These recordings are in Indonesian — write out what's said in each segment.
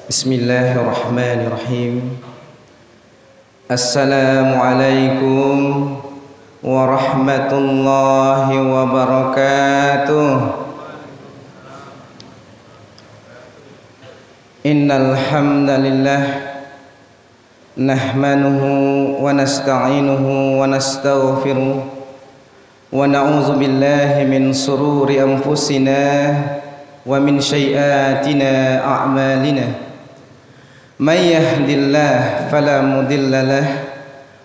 Bismillahirrahmanirrahim. Assalamualaikum warahmatullahi wabarakatuh. Innal hamdalillah nahmaduhu wa nasta'inuhu wa nastaghfiruh wa na'udzu billahi min sururi anfusina wa min sayyiatina a'malina. May yahdihillahu fala mudilla lahu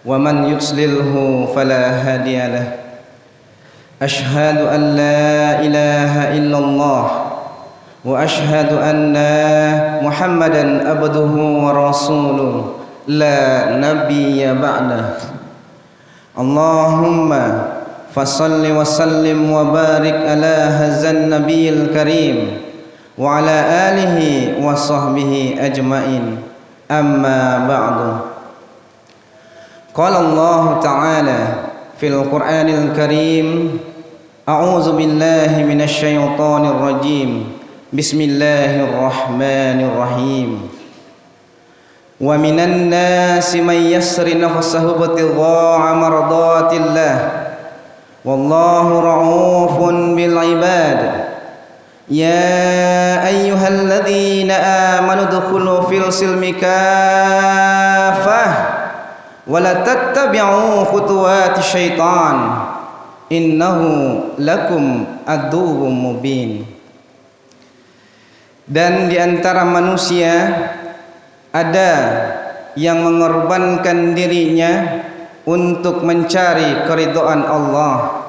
wa man yudlilhu fala hadiya lahu. Asyhadu an la ilaha illallah wa asyhadu anna Muhammadan abduhu wa rasuluh la nabiyya ba'dah. Allahumma fasalli wa sallim wa barik ala hadzal nabiyil karim wa ala alihi wa sahbihi ajmain. Amma ba'du. Qala Allah Ta'ala fil Qur'anil Karim, a'udzu billahi minasy syaithanir rajim. Bismillahirrahmanirrahim. Wa minan nasi may yasri nafsahu ibtigha'a mardatillah wallahu ra'ufun bil ibad. Ya ayyuhalladzina amanu dkhulu fil silmi kaffah wa la tattabi'u khutuwati syaitan innahu lakum aduwwum mubin. Dan di antara manusia ada yang mengorbankan dirinya untuk mencari keridhaan Allah,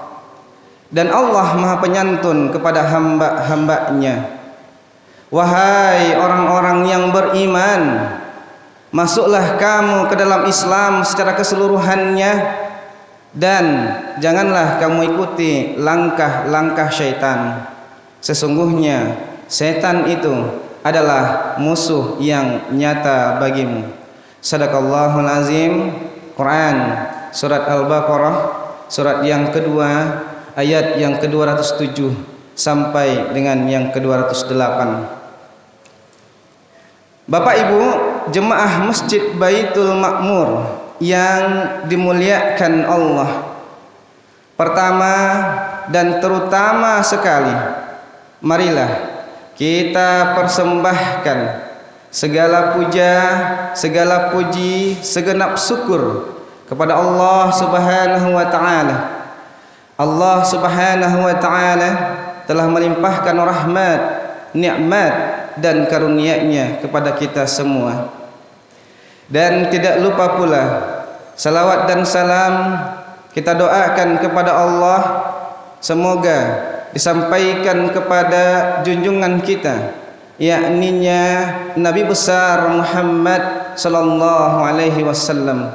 dan Allah Maha Penyantun kepada hamba-hambanya. Wahai orang-orang yang beriman, masuklah kamu ke dalam Islam secara keseluruhannya, dan janganlah kamu ikuti langkah-langkah syaitan. Sesungguhnya setan itu adalah musuh yang nyata bagimu. Sadaqallahul azim. Quran surat Al-Baqarah surat yang kedua ayat yang ke-207 sampai dengan yang ke-208. Bapak Ibu jemaah Masjid Baitul Ma'mur yang dimuliakan Allah, pertama dan terutama sekali, marilah kita persembahkan segala puja, segala puji, segenap syukur kepada Allah Subhanahu wa taala. Allah Subhanahu wa taala telah melimpahkan rahmat, nikmat dan karunia-Nya kepada kita semua. Dan tidak lupa pula salawat dan salam kita doakan kepada Allah, semoga disampaikan kepada junjungan kita, yakninya Nabi besar Muhammad sallallahu alaihi wasallam.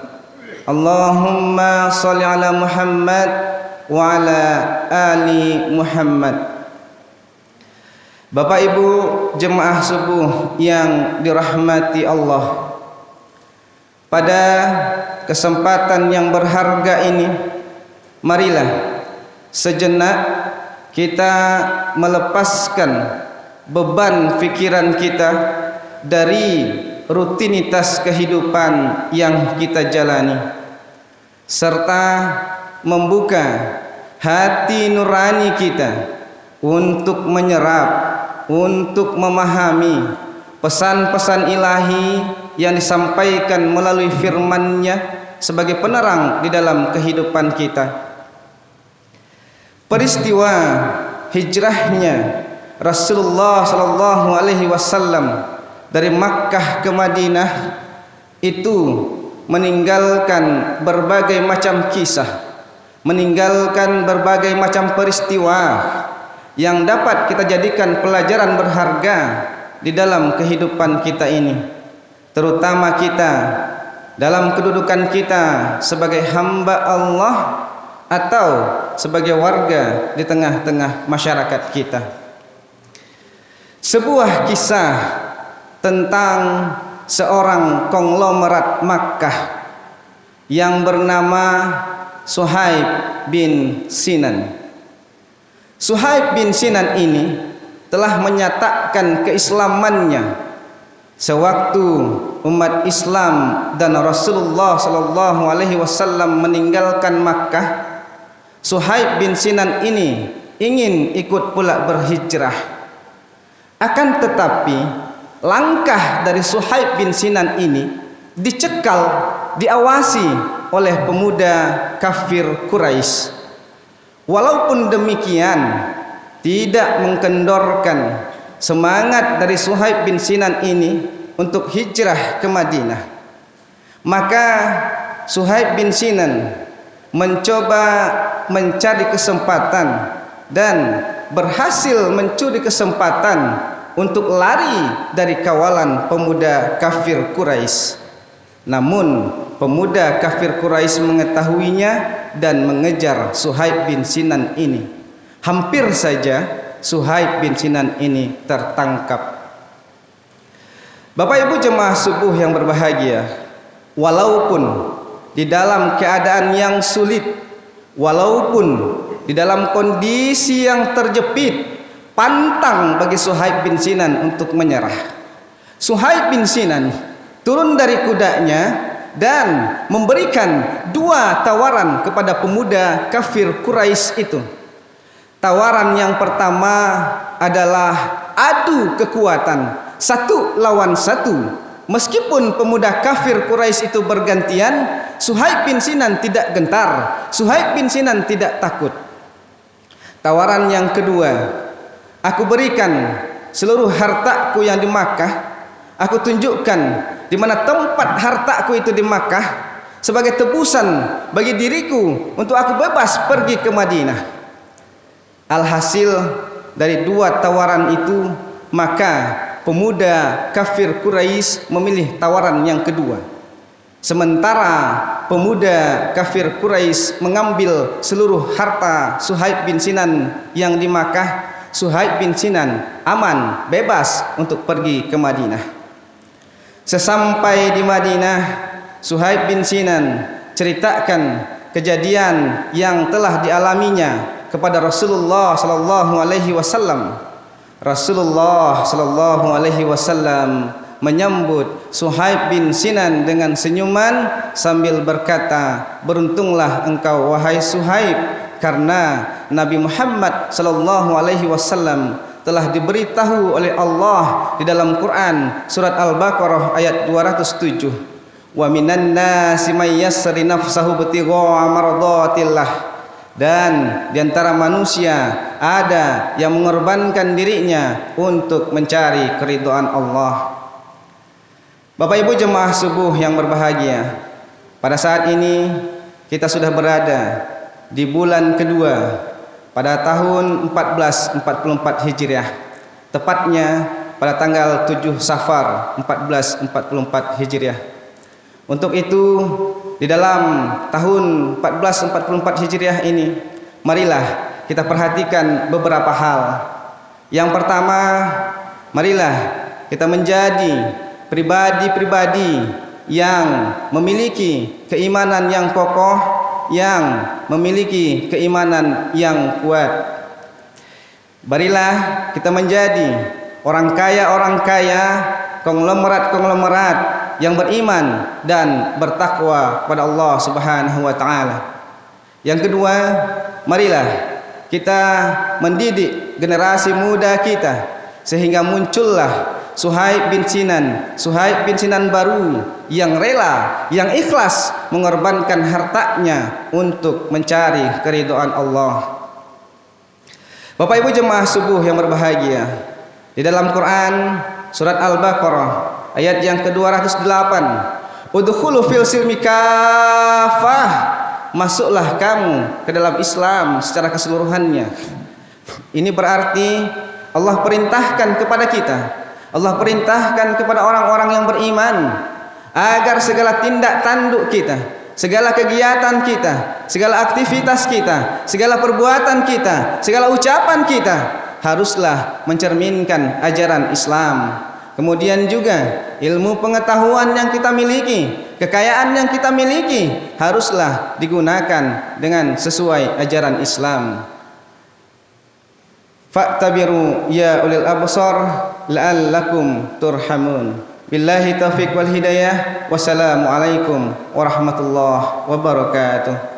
Allahumma shalli ala Muhammad wa ala ali Muhammad. Bapak Ibu jemaah subuh yang dirahmati Allah, pada kesempatan yang berharga ini, marilah sejenak kita melepaskan beban pikiran kita dari rutinitas kehidupan yang kita jalani, serta membuka hati nurani kita untuk menyerap, untuk memahami pesan-pesan ilahi yang disampaikan melalui firman-Nya sebagai penerang di dalam kehidupan kita. Peristiwa hijrahnya Rasulullah sallallahu alaihi wasallam dari Makkah ke Madinah itu meninggalkan berbagai macam kisah, meninggalkan berbagai macam peristiwa yang dapat kita jadikan pelajaran berharga di dalam kehidupan kita ini, terutama kita dalam kedudukan kita sebagai hamba Allah atau sebagai warga di tengah-tengah masyarakat kita. Sebuah kisah tentang seorang konglomerat Makkah yang bernama Suhaib bin Sinan. Suhaib bin Sinan ini telah menyatakan keislamannya sewaktu umat Islam dan Rasulullah sallallahu alaihi wasallam meninggalkan Makkah, Suhaib bin Sinan ini ingin ikut pula berhijrah. Akan tetapi langkah dari Suhaib bin Sinan ini dicekal, diawasi oleh pemuda kafir Quraisy. Walaupun demikian, tidak mengkendorkan semangat dari Suhaib bin Sinan ini untuk hijrah ke Madinah. Maka Suhaib bin Sinan mencoba mencari kesempatan dan berhasil mencuri kesempatan untuk lari dari kawalan pemuda kafir Quraisy. Namun pemuda kafir Quraisy mengetahuinya dan mengejar Suhaib bin Sinan ini. Hampir saja Suhaib bin Sinan ini tertangkap. Bapak Ibu jemaah subuh yang berbahagia, walaupun di dalam keadaan yang sulit, walaupun di dalam kondisi yang terjepit, pantang bagi Suhaib bin Sinan untuk menyerah. Suhaib bin Sinan turun dari kudanya dan memberikan dua tawaran kepada pemuda kafir Quraisy itu. Tawaran yang pertama adalah adu kekuatan, satu lawan satu. Meskipun pemuda kafir Quraisy itu bergantian, Suhaib bin Sinan tidak gentar, Suhaib bin Sinan tidak takut. Tawaran yang kedua, aku berikan seluruh hartaku yang di Makkah, aku tunjukkan di mana tempat hartaku itu di Makkah sebagai tebusan bagi diriku untuk aku bebas pergi ke Madinah. Alhasil dari dua tawaran itu, maka pemuda kafir Quraisy memilih tawaran yang kedua. Sementara pemuda kafir Quraisy mengambil seluruh harta Suhaib bin Sinan yang di Makkah, Suhaib bin Sinan aman, bebas untuk pergi ke Madinah. Sesampai di Madinah, Suhaib bin Sinan ceritakan kejadian yang telah dialaminya kepada Rasulullah sallallahu alaihi wasallam. Rasulullah sallallahu alaihi wasallam menyambut Suhaib bin Sinan dengan senyuman sambil berkata, "Beruntunglah engkau wahai Suhaib, karena Nabi Muhammad sallallahu alaihi wasallam telah diberitahu oleh Allah di dalam Quran surat Al-Baqarah ayat 207, wa minan nasi may yasri nafsahu ibtigha'a mardatillah." Dan di antara manusia ada yang mengorbankan dirinya untuk mencari keridhaan Allah. Bapak Ibu jemaah subuh yang berbahagia, pada saat ini kita sudah berada di bulan kedua pada tahun 1444 Hijriah, tepatnya pada tanggal 7 Safar 1444 Hijriah. Untuk itu, di dalam tahun 1444 Hijriah ini, marilah kita perhatikan beberapa hal. Yang pertama, marilah kita menjadi pribadi-pribadi yang memiliki keimanan yang kokoh, yang memiliki keimanan yang kuat. Marilah kita menjadi orang kaya, konglomerat yang beriman dan bertakwa kepada Allah Subhanahu wa taala. Yang kedua, marilah kita mendidik generasi muda kita sehingga muncullah Suhaib bin Sinan baru yang rela, yang ikhlas mengorbankan hartanya untuk mencari keridhaan Allah. Bapak Ibu jemaah subuh yang berbahagia, di dalam Quran surat Al-Baqarah ayat yang ke-208, udkhulu fil silmi kafah, masuklah kamu ke dalam Islam secara keseluruhannya. Ini berarti Allah perintahkan kepada kita, Allah perintahkan kepada orang-orang yang beriman agar segala tindak tanduk kita, segala kegiatan kita, segala aktivitas kita, segala perbuatan kita, segala ucapan kita haruslah mencerminkan ajaran Islam. Kemudian juga ilmu pengetahuan yang kita miliki, kekayaan yang kita miliki haruslah digunakan dengan sesuai ajaran Islam. Fa'tabiru ya ulil absar la'allakum turhamun. Billahi taufiq wal hidayah. Wassalamualaikum warahmatullahi wabarakatuh.